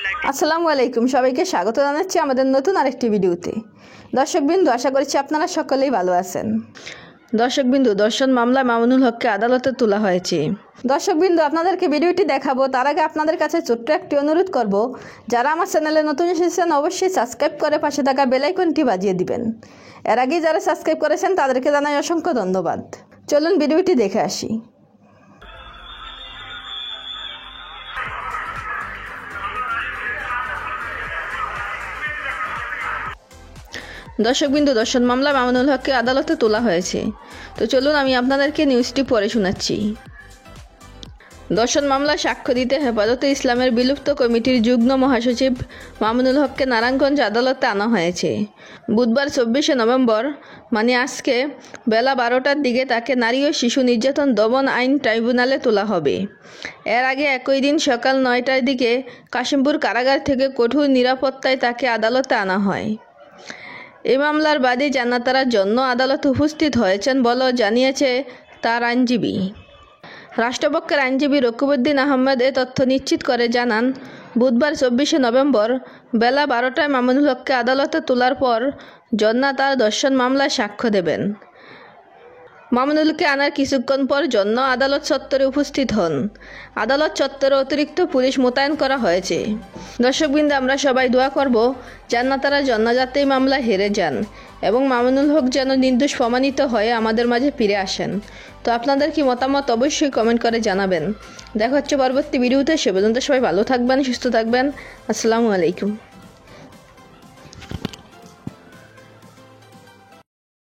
আসসালামু আলাইকুম, সবাইকে স্বাগত জানাচ্ছি আমাদের নতুন আরেকটি ভিডিওতে। দর্শকবৃন্দ, আশা করছি আপনারা সকলেই ভালো আছেন। দর্শকবৃন্দ, ধর্ষণ মামলায় মামুনুল হককে আদালতে তোলা হয়েছে। দর্শকবৃন্দ, আপনাদেরকে ভিডিওটি দেখাবো তার আগে আপনাদের কাছে ছোট্ট একটি অনুরোধ করব, যারা আমার চ্যানেলে নতুন এসেছেন অবশ্যই সাবস্ক্রাইব করে পাশে থাকা বেল আইকনটি বাজিয়ে দিবেন। এর আগেই যারা সাবস্ক্রাইব করেছেন তাদেরকে জানাই অসংখ্য ধন্যবাদ। চলুন ভিডিওটি দেখে আসি। দর্শকবৃন্দ, ধর্ষণ মামলায় মামুনুল হককে আদালতে তোলা হয়েছে। তো চলুন আমি আপনাদেরকে নিউজটি পড়ে শোনাচ্ছি। ধর্ষণ মামলায় সাক্ষ্য দিতে হেফাজতে ইসলামের বিলুপ্ত কমিটির যুগ্ম মহাসচিব মামুনুল হককে নারায়ণগঞ্জ আদালতে আনা হয়েছে। বুধবার 24শে নভেম্বর মানে আজকে বেলা 12টার দিকে তাকে নারী ও শিশু নির্যাতন দমন আইন ট্রাইব্যুনালে তোলা হবে। এর আগে একই দিন সকাল 9টার দিকে কাশিমপুর কারাগার থেকে কঠোর নিরাপত্তায় তাকে আদালতে আনা হয়। এই মামলার বাদী জান্নাতারা জন্য আদালতে উপস্থিত হয়েছেন বলে জানিয়েছে তার আইনজীবী। রাষ্ট্রপক্ষের আইনজীবী রকিবউদ্দিন আহমেদ এ তথ্য নিশ্চিত করে জানান, বুধবার 24শে নভেম্বর বেলা 12টায় মামুনুল হককে আদালতে তোলার পর জন্না তার ধর্ষণ মামলায় সাক্ষ্য দেবেন। মামুনুলকে আনার কিছুক্ষণ পর জন্য আদালত চত্বরে উপস্থিত হন। আদালত চত্বরে অতিরিক্ত পুলিশ মোতায়েন করা হয়েছে। দর্শকবৃন্দ, আমরা সবাই দোয়া করব জান্নাতারা জন্না যাতে এই মামলায় হেরে যান এবং মামুনুল হক যেন নির্দোষ প্রমাণিত হয়ে আমাদের মাঝে ফিরে আসেন। তো আপনাদের কি মতামত অবশ্যই কমেন্ট করে জানাবেন। দেখা হচ্ছে পরবর্তী ভিডিওতে। সে পর্যন্ত সবাই ভালো থাকবেন, সুস্থ থাকবেন। আসসালামু আলাইকুম।